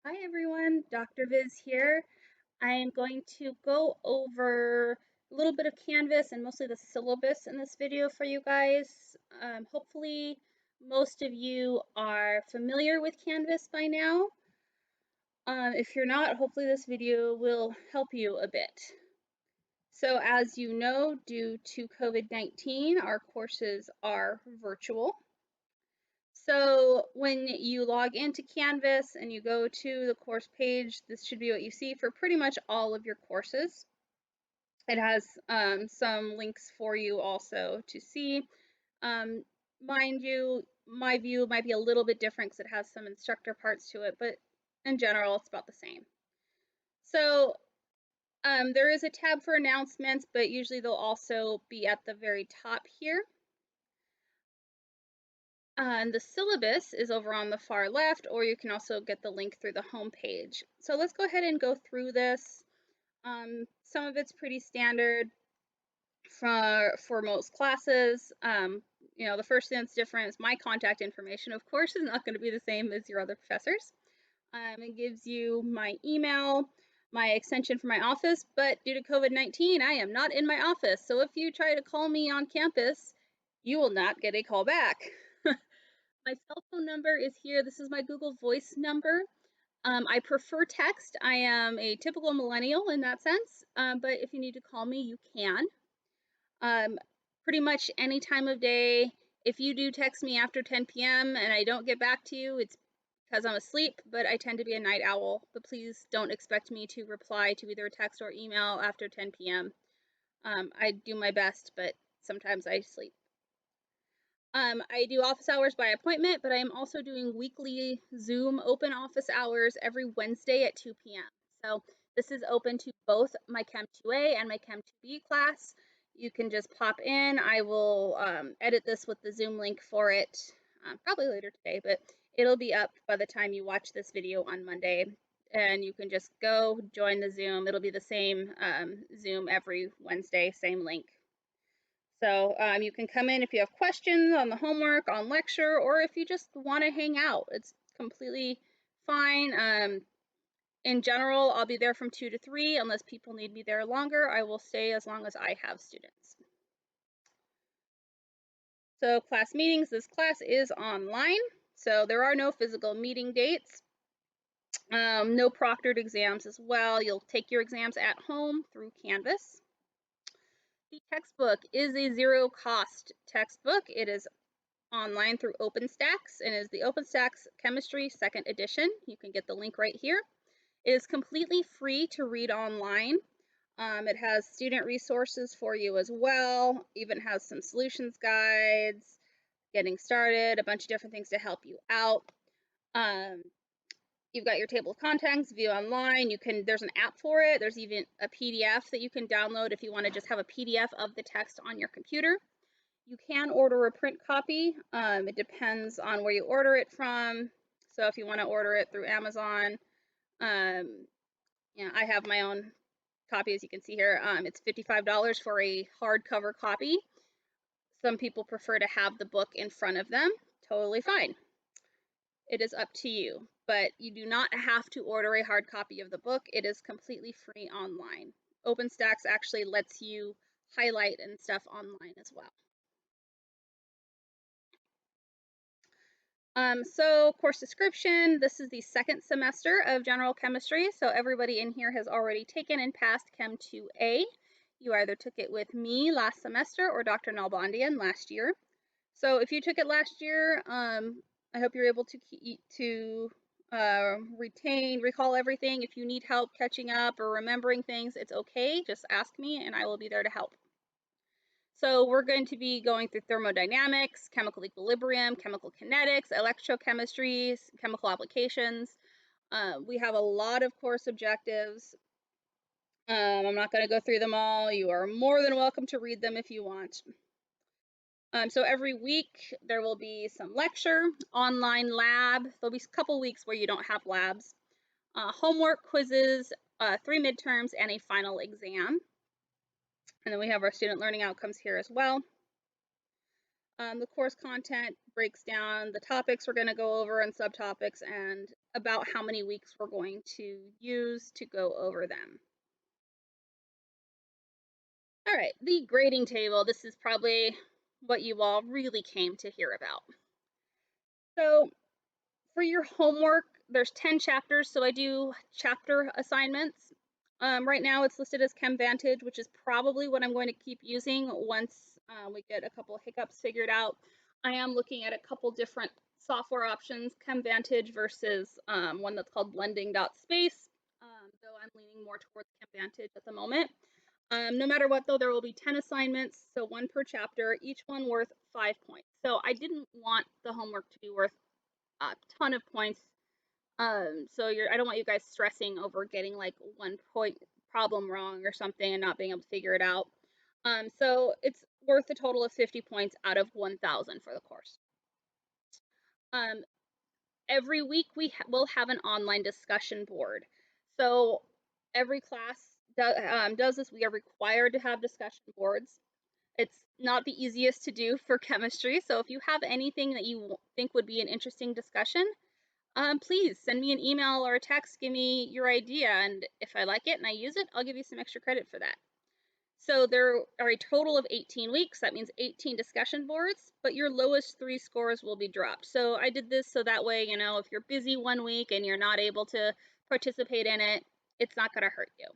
Hi everyone, Dr. Viz here. I am going to go over a little bit of Canvas and mostly the syllabus in this video for you guys. Hopefully most of you are familiar with Canvas by now. If you're not, hopefully this video will help you a bit. So as you know, due to COVID-19, our courses are virtual. So when you log into Canvas and you go to the course page, this should be what you see for pretty much all of your courses. It has some links for you also to see. Mind you, my view might be a little bit different because it has some instructor parts to it, but in general, it's about the same. So there is a tab for announcements, but usually they'll also be at the very top here. And the syllabus is over on the far left, or you can also get the link through the home page. So let's go ahead and go through this. Some of it's pretty standard for most classes. The first thing that's different is my contact information, of course, is not going to be the same as your other professors. It gives you my email, my extension for my office, but due to COVID-19, I am not in my office. So if you try to call me on campus, you will not get a call back. My cell phone number is here. This is my Google Voice number. I prefer text. I am a typical millennial in that sense, but if you need to call me, you can. Pretty much any time of day. If you do text me after 10 p.m. and I don't get back to you, it's because I'm asleep, but I tend to be a night owl. But please don't expect me to reply to either text or email after 10 p.m. I do my best, but sometimes I sleep. I do office hours by appointment, but I am also doing weekly Zoom open office hours every Wednesday at 2 p.m. So this is open to both my Chem 2A and my Chem 2B class. You can just pop in. I will edit this with the Zoom link for it probably later today, but it'll be up by the time you watch this video on Monday. And you can just go join the Zoom. It'll be the same Zoom every Wednesday, same link. So you can come in if you have questions on the homework, on lecture, or if you just want to hang out. It's completely fine. In general, I'll be there from 2 to 3 unless people need me there longer. I will stay as long as I have students. So class meetings, this class is online. So there are no physical meeting dates. No proctored exams as well. You'll take your exams at home through Canvas. The textbook is a zero-cost textbook. It is online through OpenStax and is the OpenStax Chemistry 2nd edition. You can get the link right here. It is completely free to read online. It has student resources for you as well, even has some solutions guides, getting started, a bunch of different things to help you out. You've got your table of contents, view online. There's an app for it. There's even a PDF that you can download if you want to just have a PDF of the text on your computer. You can order a print copy. It depends on where you order it from. So if you want to order it through Amazon, I have my own copy, as you can see here. It's $55 for a hardcover copy. Some people prefer to have the book in front of them. Totally fine. It is up to you, but you do not have to order a hard copy of the book. It is completely free online. OpenStax actually lets you highlight and stuff online as well. So course description, this is the 2nd semester of general chemistry. So everybody in here has already taken and passed Chem 2A. You either took it with me last semester or Dr. Nalbandian last year. So if you took it last year, I hope you're able to recall everything. If you need help catching up or remembering things, it's okay. Just ask me and I will be there to help. So we're going to be going through thermodynamics, chemical equilibrium, chemical kinetics, electrochemistries, chemical applications. We have a lot of course objectives. I'm not going to go through them all. You are more than welcome to read them if you want. So every week there will be some lecture, online lab. There'll be a couple weeks where you don't have labs. Homework, quizzes, 3 midterms, and a final exam. And then we have our student learning outcomes here as well. The course content breaks down the topics we're going to go over and subtopics and about how many weeks we're going to use to go over them. All right, the grading table. This is probably what you all really came to hear about. So for your homework, there's 10 chapters, so I do chapter assignments. Right now it's listed as Chem Vantage, which is probably what I'm going to keep using once we get a couple hiccups figured out. I am looking at a couple different software options, Chem Vantage versus one that's called blending.space, though I'm leaning more towards Chem Vantage at the moment. No matter what, though, there will be 10 assignments, so one per chapter, each one worth 5 points. So I didn't want the homework to be worth a ton of points. So I don't want you guys stressing over getting like 1 point problem wrong or something and not being able to figure it out. So it's worth a total of 50 points out of 1,000 for the course. Every week will have an online discussion board. So every class does this. We are required to have discussion boards. It's not the easiest to do for chemistry. So if you have anything that you think would be an interesting discussion, please send me an email or a text, give me your idea, and if I like it and I use it, I'll give you some extra credit for that. So there are a total of 18 weeks. That means 18 discussion boards, but your lowest 3 scores will be dropped. So I did this so that way, you know, if you're busy one week and you're not able to participate in it, it's not going to hurt you.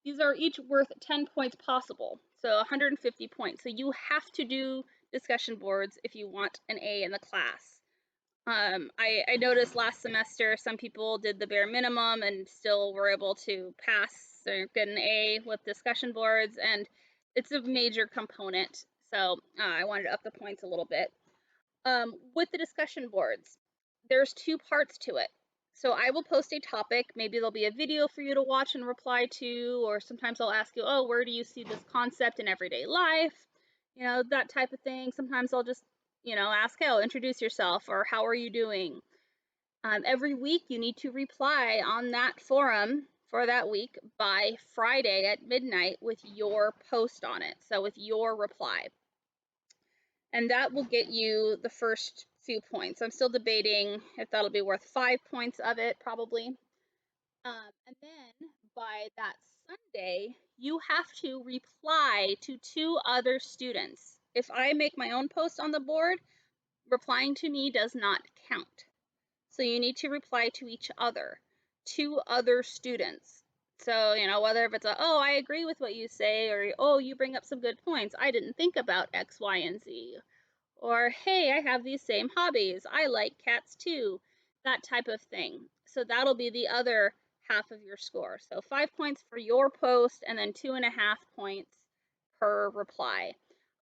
These are each worth 10 points possible, so 150 points. So you have to do discussion boards if you want an A in the class. I noticed last semester some people did the bare minimum and still were able to pass or get an A with discussion boards, and it's a major component. So I wanted to up the points a little bit. With the discussion boards, there's 2 parts to it. So I will post a topic. Maybe there'll be a video for you to watch and reply to, or sometimes I'll ask you, oh, where do you see this concept in everyday life? You know, that type of thing. Sometimes I'll just, you know, ask, oh, introduce yourself, or how are you doing? Every week you need to reply on that forum for that week by Friday at midnight with your post on it. So with your reply. And that will get you the first few points. I'm still debating if that'll be worth 5 points of it, probably. And then by that Sunday, you have to reply to 2 other students. If I make my own post on the board, replying to me does not count. So you need to reply to each other, 2 other students. So, you know, whether if it's a, oh, I agree with what you say, or, oh, you bring up some good points. I didn't think about X, Y, and Z. Or, hey, I have these same hobbies. I like cats too. That type of thing. So that'll be the other half of your score. So 5 points for your post and then 2.5 points per reply.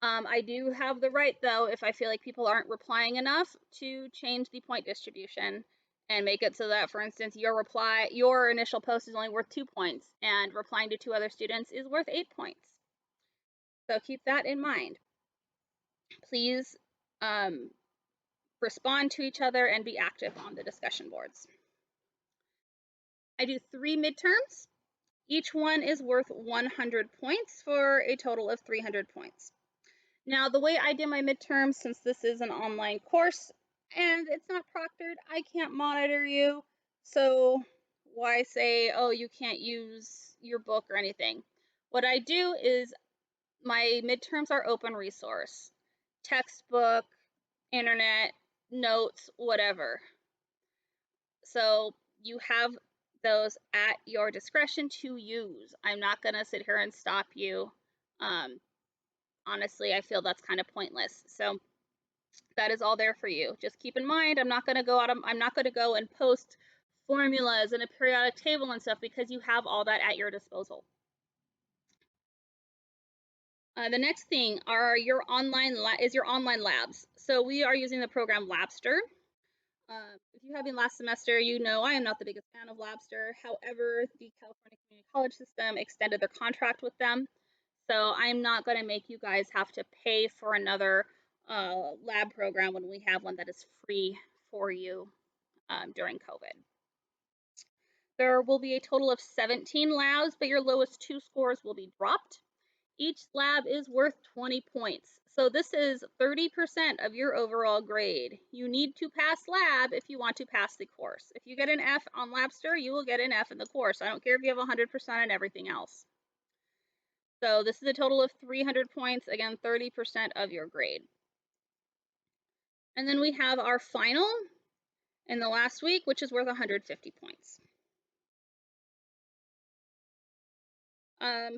I do have the right, though, if I feel like people aren't replying enough, to change the point distribution and make it so that, for instance, your initial post is only worth 2 points and replying to 2 other students is worth 8 points. So keep that in mind. Please respond to each other and be active on the discussion boards. I do 3 midterms. Each one is worth 100 points for a total of 300 points. Now, the way I do my midterms, since this is an online course and it's not proctored, I can't monitor you. So why say, oh, you can't use your book or anything? What I do is my midterms are open resource, textbook, internet, notes, whatever. So you have those at your discretion to use. I'm not going to sit here and stop you. Honestly, I feel that's kind of pointless. So that is all there for you. Just keep in mind, I'm not going to go and post formulas and a periodic table and stuff because you have all that at your disposal. The next thing are your online labs. So we are using the program Labster. If you have been last semester, you know I am not the biggest fan of Labster. However, the California Community College System extended their contract with them. So I'm not going to make you guys have to pay for another lab program when we have one that is free for you during COVID. There will be a total of 17 labs, but your lowest 2 scores will be dropped. Each lab is worth 20 points. So this is 30% of your overall grade. You need to pass lab if you want to pass the course. If you get an F on Labster, you will get an F in the course. I don't care if you have 100% on everything else. So this is a total of 300 points, again, 30% of your grade. And then we have our final in the last week, which is worth 150 points.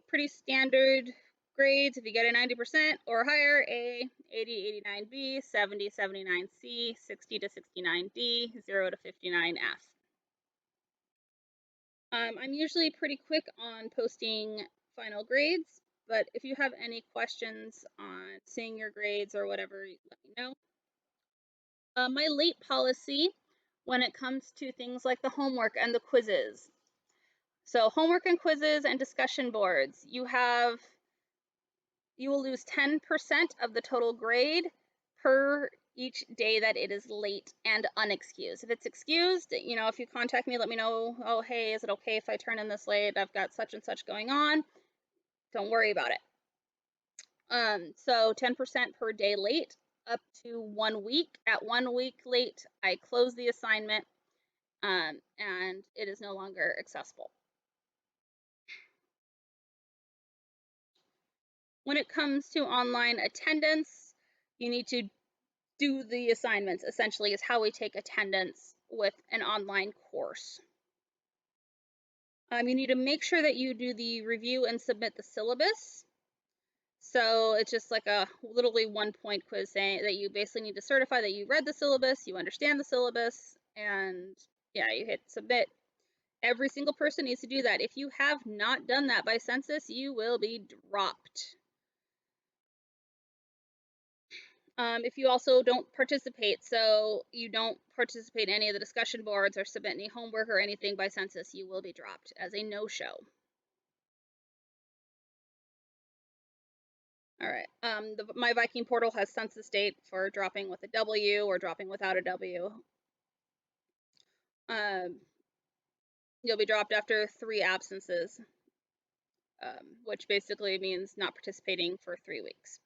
Pretty standard grades. If you get a 90% or higher, A, 80, 89, B, 70, 79, C, 60 to 69, D, 0 to 59, F. I'm usually pretty quick on posting final grades, but if you have any questions on seeing your grades or whatever, let me know. My late policy when it comes to things like the homework and the quizzes. So homework and quizzes and discussion boards, you will lose 10% of the total grade per each day that it is late and unexcused. If it's excused, if you contact me, let me know, oh, hey, is it okay if I turn in this late? I've got such and such going on. Don't worry about it. So 10% per day late up to 1 week. At 1 week late, I close the assignment and it is no longer accessible. When it comes to online attendance, you need to do the assignments, essentially, is how we take attendance with an online course. You need to make sure that you do the review and submit the syllabus. So it's just like a literally 1-point quiz saying that you basically need to certify that you read the syllabus, you understand the syllabus, and yeah, you hit submit. Every single person needs to do that. If you have not done that by census, you will be dropped. If you also don't participate, so you don't participate in any of the discussion boards or submit any homework or anything by census, you will be dropped as a no-show. All right. My Viking portal has census date for dropping with a W or dropping without a W. You'll be dropped after 3 absences, which basically means not participating for 3 weeks.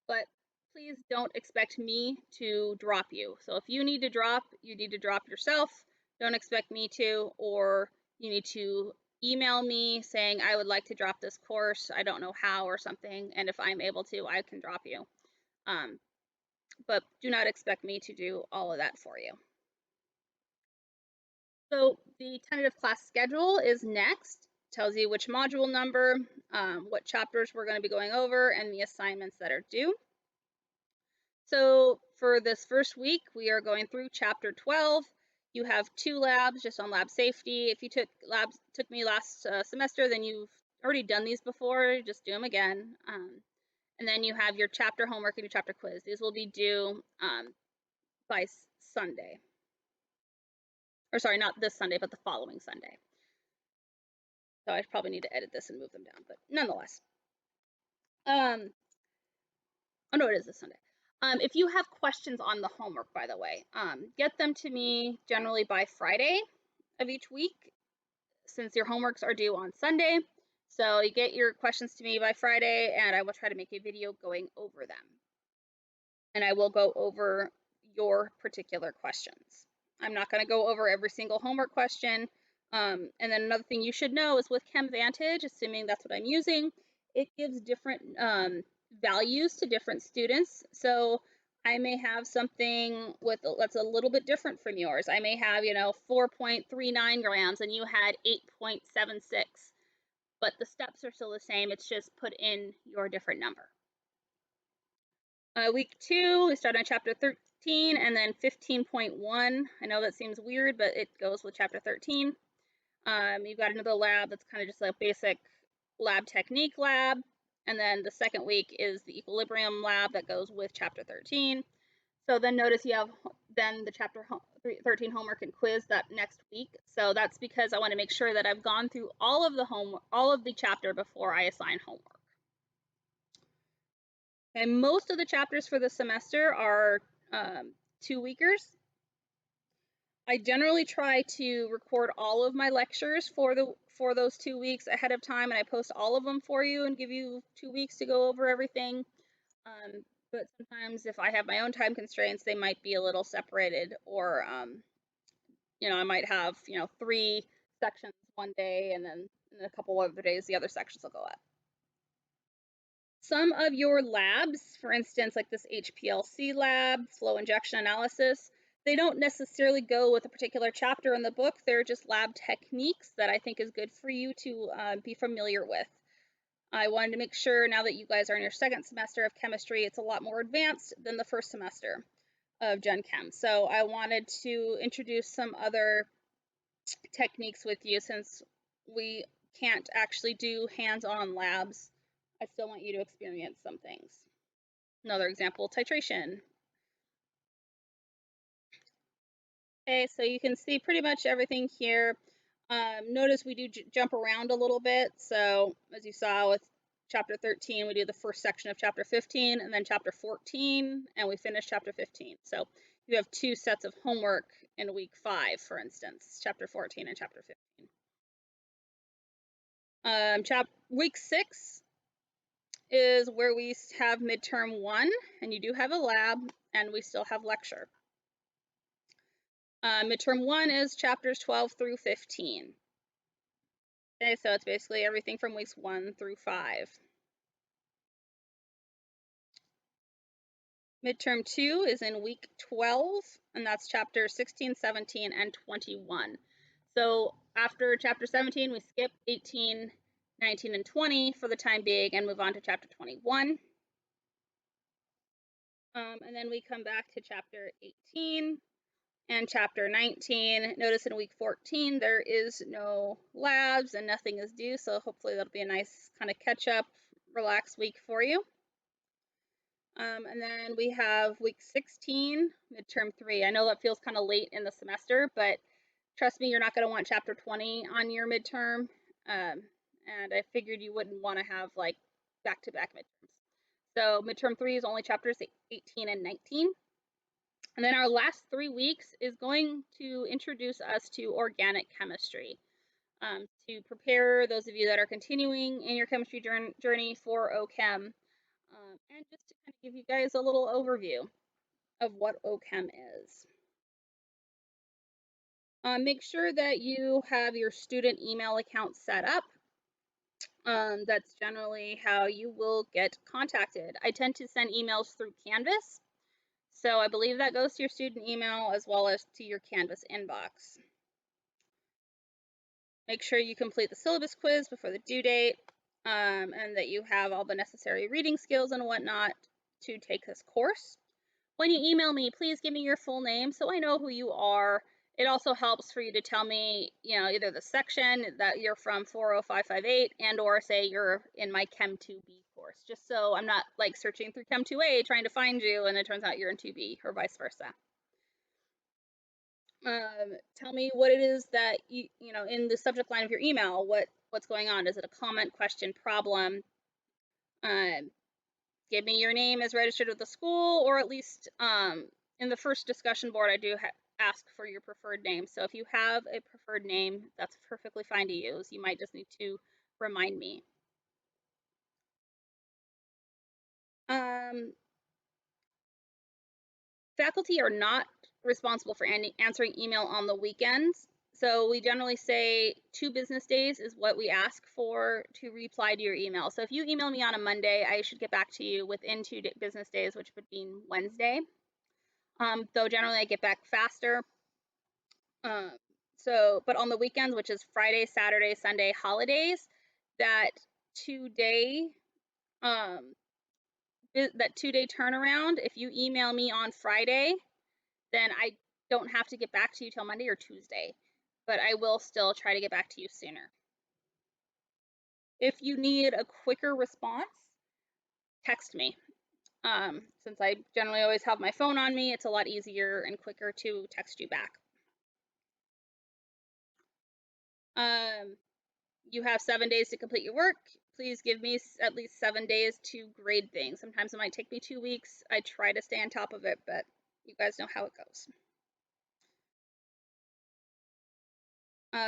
But please don't expect me to drop you. So if you need to drop, you need to drop yourself. Don't expect me to, or you need to email me saying, I would like to drop this course. I don't know how or something. And if I'm able to, I can drop you. But do not expect me to do all of that for you. So the tentative class schedule is next. Tells you which module number, what chapters we're going to be going over, and the assignments that are due. So for this first week, we are going through chapter 12. You have 2 labs just on lab safety. If you took me last semester, then you've already done these before, just do them again. And then you have your chapter homework and your chapter quiz. These will be due by Sunday. Or sorry, not this Sunday, but the following Sunday. So I probably need to edit this and move them down, but nonetheless. Oh no, it is this Sunday. If you have questions on the homework, by the way, get them to me generally by Friday of each week, since your homeworks are due on Sunday. So you get your questions to me by Friday, and I will try to make a video going over them. And I will go over your particular questions. I'm not going to go over every single homework question. And then another thing you should know is with CHEM Vantage, assuming that's what I'm using, it gives different values to different students. So I may have something that's a little bit different from yours. I may have, 4.39 grams and you had 8.76, but the steps are still the same. It's just put in your different number. Week 2, we start on chapter 13 and then 15.1. I know that seems weird, but it goes with chapter 13. You've got another lab that's kind of just a basic lab technique lab. And then the second week is the equilibrium lab that goes with chapter 13. So then notice you have then the chapter 13 homework and quiz that next week. So that's because I want to make sure that I've gone through all of the chapter before I assign homework. And most of the chapters for the semester are 2-weekers. I generally try to record all of my lectures for for those 2 weeks ahead of time, and I post all of them for you and give you 2 weeks to go over everything. But sometimes if I have my own time constraints, they might be a little separated, or I might have 3 sections one day, and then in a couple other days the other sections will go up. Some of your labs, for instance, like this HPLC lab, flow injection analysis, they don't necessarily go with a particular chapter in the book. They're just lab techniques that I think is good for you to be familiar with. I wanted to make sure, now that you guys are in your second semester of chemistry, it's a lot more advanced than the first semester of Gen Chem. So I wanted to introduce some other techniques with you, since we can't actually do hands-on labs. I still want you to experience some things. Another example, titration. Okay, so you can see pretty much everything here. Notice we do jump around a little bit. So as you saw with chapter 13, we do the first section of chapter 15, and then chapter 14, and we finish chapter 15. So you have 2 sets of homework in week 5, for instance, chapter 14 and chapter 15. Week 6 is where we have midterm 1, and you do have a lab, and we still have lecture. Midterm 1 is chapters 12 through 15. Okay, so it's basically everything from weeks 1 through 5. Midterm 2 is in week 12, and that's chapters 16, 17, and 21. So after chapter 17, we skip 18, 19, and 20 for the time being and move on to chapter 21. And then we come back to chapter 18 and chapter 19. Notice in week 14, there is no labs and nothing is due, so hopefully that'll be a nice kind of catch up, relaxed week for you. And then we have week 16, midterm 3. I know that feels kind of late in the semester, but trust me, you're not going to want chapter 20 on your midterm. And I figured you wouldn't want to have like back-to-back midterms. So midterm 3 is only chapters 18 and 19. And then our last 3 weeks is going to introduce us to organic chemistry. To prepare those of you that are continuing in your chemistry journey for OChem, and just to kind of give you guys a little overview of what OChem is. Make sure that you have your student email account set up. That's generally how you will get contacted. I tend to send emails through Canvas, so I believe that goes to your student email as well as to your Canvas inbox. Make sure you complete the syllabus quiz before the due date, and that you have all the necessary reading skills and whatnot to take this course. When you email me, please give me your full name so I know who you are. It also helps for you to tell me, either the section that you're from 40558 and or say you're in my Chem 2B course, just so I'm not like searching through Chem 2A trying to find you and it turns out you're in 2B or vice versa. Tell me what it is that in the subject line of your email, what's going on. Is it a comment, question, problem? Give me your name as registered with the school, or at least in the first discussion board, I do ask for your preferred name. So if you have a preferred name, that's perfectly fine to use. You might just need to remind me. Faculty are not responsible for answering email on the weekends. So we generally say 2 business days is what we ask for to reply to your email. So if you email me on a Monday, I should get back to you within 2 business days, which would be Wednesday. Though generally I get back faster. But on the weekends, which is Friday, Saturday, Sunday, holidays, that 2-day turnaround, if you email me on Friday, then I don't have to get back to you till Monday or Tuesday, but I will still try to get back to you sooner. If you need a quicker response, text me. Since I generally always have my phone on me, it's a lot easier and quicker to text you back. You have 7 days to complete your work. Please give me at least 7 days to grade things. Sometimes it might take me 2 weeks. I try to stay on top of it, but you guys know how it goes.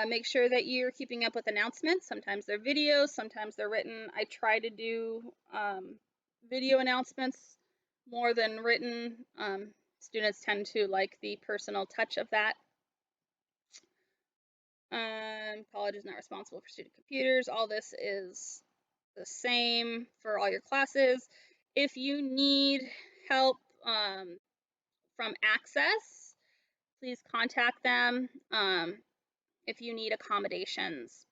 Make sure that you're keeping up with announcements. Sometimes they're videos, sometimes they're written. I try to do video announcements more than written. Students tend to like the personal touch of that. College is not responsible for student computers. All this is the same for all your classes. If you need help from access, please contact them if you need accommodations,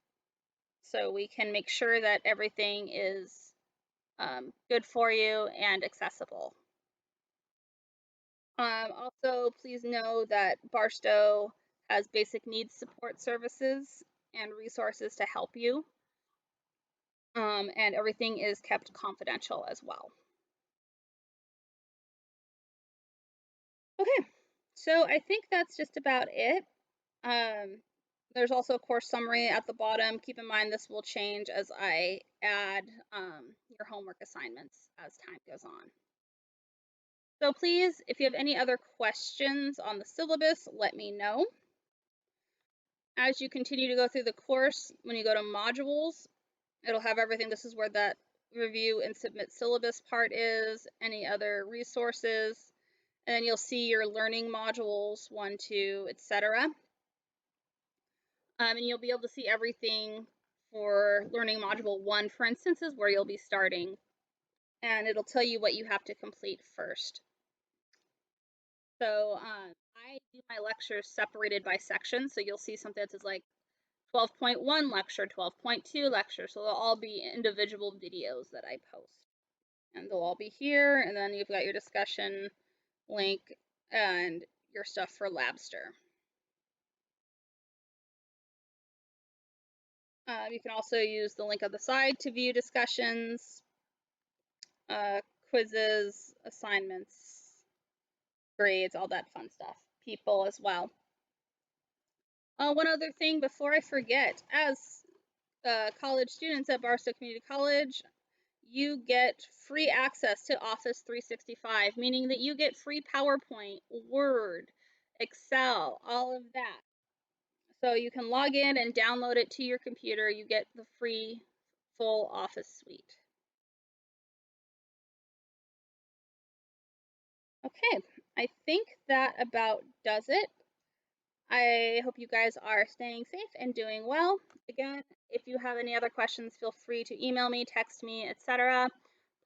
so we can make sure that everything is good for you and accessible. Also, please know that Barstow has basic needs support services and resources to help you, and everything is kept confidential as well. Okay, so I think that's just about it. There's also a course summary at the bottom. Keep in mind this will change as I add your homework assignments as time goes on. So please, if you have any other questions on the syllabus, let me know. As you continue to go through the course, when you go to modules, it'll have everything. This is where that review and submit syllabus part is, any other resources, and then you'll see your learning modules 1, 2, etc. And you'll be able to see everything for learning module 1, for instance, is where you'll be starting, and it'll tell you what you have to complete first. So I do my lectures separated by section, so you'll see something that says like 12.1 lecture, 12.2 lecture, so they'll all be individual videos that I post. And they'll all be here, and then you've got your discussion link and your stuff for Labster. You can also use the link on the side to view discussions, quizzes, assignments, grades, all that fun stuff. People as well. One other thing before I forget, as college students at Barstow Community College, you get free access to Office 365, meaning that you get free PowerPoint, Word, Excel, all of that. So you can log in and download it to your computer. You get the free full Office suite. Okay, I think that about does it. I hope you guys are staying safe and doing well. Again, if you have any other questions, feel free to email me, text me, etc.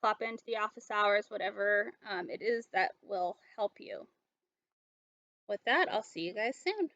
Pop into the office hours, whatever it is that will help you. With that, I'll see you guys soon.